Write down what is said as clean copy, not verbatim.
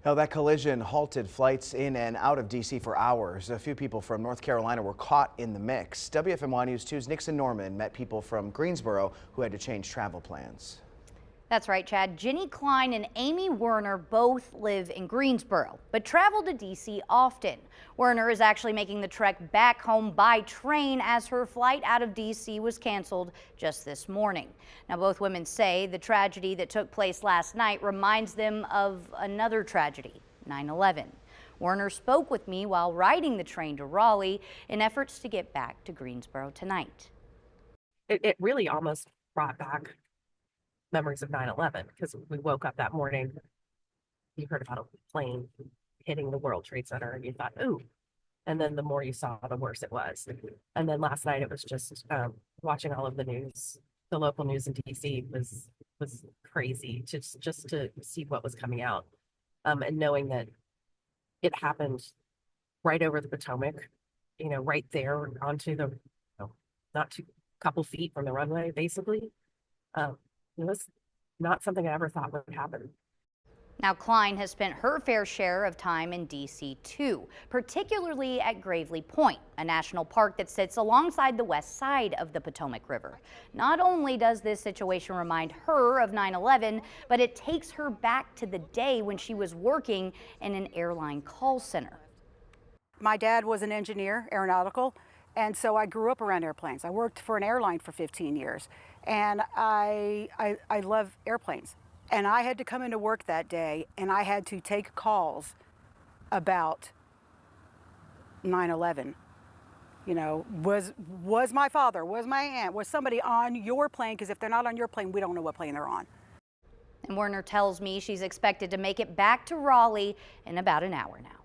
Now, that collision halted flights in and out of D.C. for hours. A few people from North Carolina were caught in the mix. WFMY News 2's Nixon Norman met people from Greensboro who had to change travel plans. That's right, Chad. Ginny Klein and Amy Werner both live in Greensboro, but travel to D.C. often. Werner is actually making the trek back home by train as her flight out of D.C. was canceled just this morning. Now, both women say the tragedy that took place last night reminds them of another tragedy, 9/11. Werner spoke with me while riding the train to Raleigh in efforts to get back to Greensboro tonight. It really almost brought back memories of 9/11 because we woke up that morning, you heard about a plane hitting the World Trade Center and you thought, ooh, and then the more you saw, the worse it was. And then last night it was just watching all of the news. The local news in DC was crazy just to see what was coming out, and knowing that it happened right over the Potomac, right there onto the not too couple feet from the runway, basically. It was not something I ever thought would happen. Now, Klein has spent her fair share of time in D.C. too, particularly at Gravely Point, a national park that sits alongside the west side of the Potomac River. Not only does this situation remind her of 9/11, but it takes her back to the day when she was working in an airline call center. My dad was an engineer, aeronautical, and so I grew up around airplanes. I worked for an airline for 15 years, and I love airplanes. And I had to come into work that day, and I had to take calls about 9/11. Was my father, was my aunt, was somebody on your plane? Because if they're not on your plane, we don't know what plane they're on. And Werner tells me she's expected to make it back to Raleigh in about an hour now.